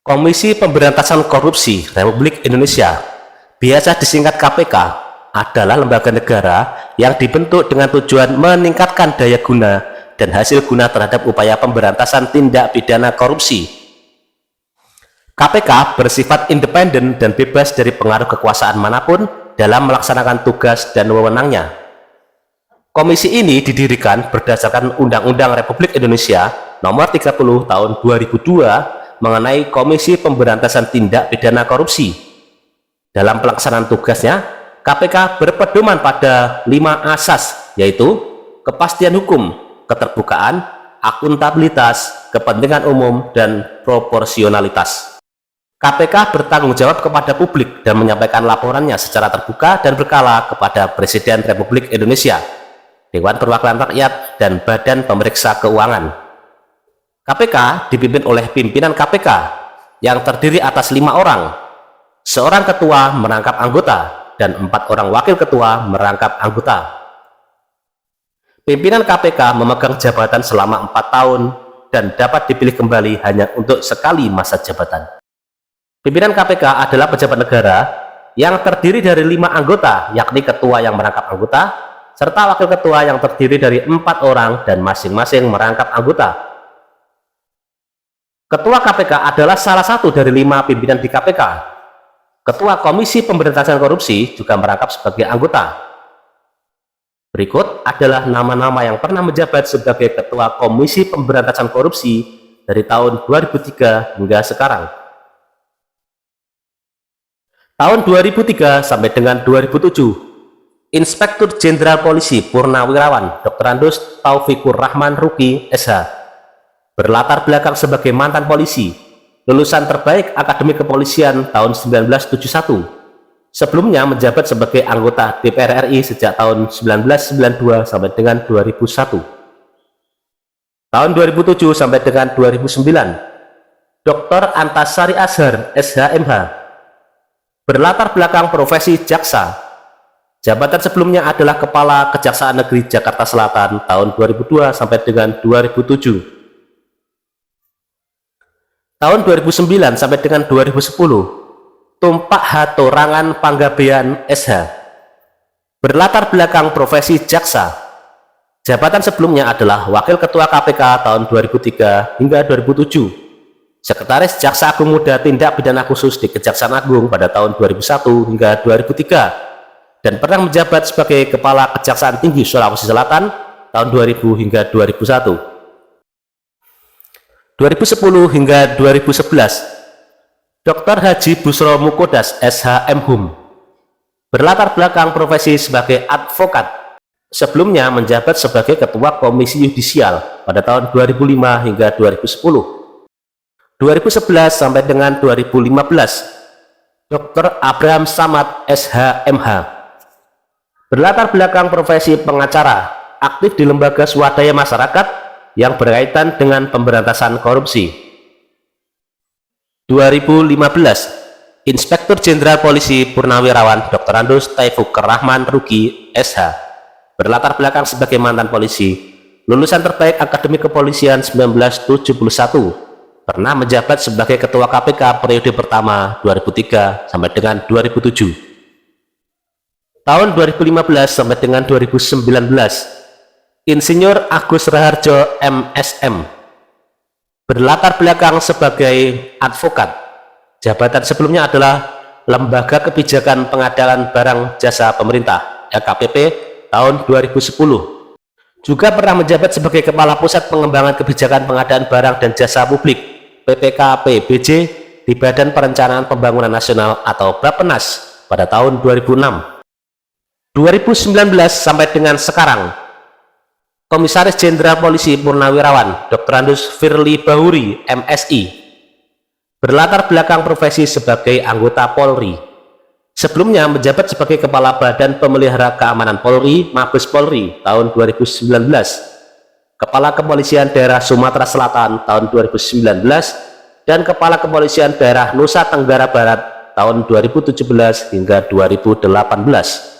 Komisi Pemberantasan Korupsi Republik Indonesia, biasa disingkat KPK, adalah lembaga negara yang dibentuk dengan tujuan meningkatkan daya guna dan hasil guna terhadap upaya pemberantasan tindak pidana korupsi. KPK bersifat independen dan bebas dari pengaruh kekuasaan manapun dalam melaksanakan tugas dan wewenangnya. Komisi ini didirikan berdasarkan Undang-Undang Republik Indonesia Nomor 30 Tahun 2002 mengenai Komisi Pemberantasan Tindak Pidana Korupsi. Dalam pelaksanaan tugasnya, KPK berpedoman pada 5 asas, yaitu kepastian hukum, keterbukaan, akuntabilitas, kepentingan umum, dan proporsionalitas. KPK bertanggung jawab kepada publik dan menyampaikan laporannya secara terbuka dan berkala kepada Presiden Republik Indonesia, Dewan Perwakilan Rakyat, dan Badan Pemeriksa Keuangan. KPK dipimpin oleh pimpinan KPK yang terdiri atas 5 orang, seorang ketua merangkap anggota, dan 4 orang wakil ketua merangkap anggota. Pimpinan KPK memegang jabatan selama 4 tahun dan dapat dipilih kembali hanya untuk sekali masa jabatan. Pimpinan KPK adalah pejabat negara yang terdiri dari 5 anggota, yakni ketua yang merangkap anggota, serta wakil ketua yang terdiri dari 4 orang dan masing-masing merangkap anggota. Ketua KPK adalah salah satu dari 5 pimpinan di KPK. Ketua Komisi Pemberantasan Korupsi juga merangkap sebagai anggota. Berikut adalah nama-nama yang pernah menjabat sebagai Ketua Komisi Pemberantasan Korupsi dari tahun 2003 hingga sekarang. Tahun 2003 sampai dengan 2007, Inspektur Jenderal Polisi Purnawirawan Dr. Andus Taufikur Rahman Ruki, SH, berlatar belakang sebagai mantan polisi, lulusan terbaik Akademi Kepolisian tahun 1971. Sebelumnya menjabat sebagai anggota DPR RI sejak tahun 1992 sampai dengan 2001. Tahun 2007 sampai dengan 2009, Dr. Antasari Azhar, SHMH, berlatar belakang profesi jaksa. Jabatan sebelumnya adalah Kepala Kejaksaan Negeri Jakarta Selatan tahun 2002 sampai dengan 2007. Tahun 2009 sampai dengan 2010, Tumpak Hatorangan Panggabean, SH, berlatar belakang profesi jaksa. Jabatan sebelumnya adalah Wakil Ketua KPK tahun 2003 hingga 2007. Sekretaris Jaksa Agung Muda Tindak Pidana Khusus di Kejaksaan Agung pada tahun 2001 hingga 2003 dan pernah menjabat sebagai Kepala Kejaksaan Tinggi Sulawesi Selatan tahun 2000 hingga 2001. 2010 hingga 2011, Dr. Haji Busro Mukodas, SH MHum, berlatar belakang profesi sebagai advokat. Sebelumnya menjabat sebagai Ketua Komisi Yudisial pada tahun 2005 hingga 2010. 2011 sampai dengan 2015, Dr. Abraham Samad, SHMH, berlatar belakang profesi pengacara, aktif di lembaga swadaya masyarakat yang berkaitan dengan pemberantasan korupsi. 2015, Inspektur Jenderal Polisi Purnawirawan Dr. Andus Taufikur Rahman Ruki, SH, berlatar belakang sebagai mantan polisi, lulusan terbaik Akademi Kepolisian 1971, pernah menjabat sebagai Ketua KPK periode pertama 2003 sampai dengan 2007. Tahun 2015 sampai dengan 2019, Insinyur Agus Raharjo, MSM, berlatar belakang sebagai advokat. Jabatan sebelumnya adalah Lembaga Kebijakan Pengadaan Barang Jasa Pemerintah, LKPP, tahun 2010. Juga pernah menjabat sebagai Kepala Pusat Pengembangan Kebijakan Pengadaan Barang dan Jasa Publik, PPKPBJ, di Badan Perencanaan Pembangunan Nasional atau Bappenas pada tahun 2006. 2019 sampai dengan sekarang, Komisaris Jenderal Polisi Purnawirawan Dr. Andus Firly Bahuri, MSI, berlatar belakang profesi sebagai anggota Polri. Sebelumnya menjabat sebagai Kepala Badan Pemelihara Keamanan Polri, Mabes Polri, tahun 2019, Kepala Kepolisian Daerah Sumatera Selatan tahun 2019, dan Kepala Kepolisian Daerah Nusa Tenggara Barat tahun 2017 hingga 2018.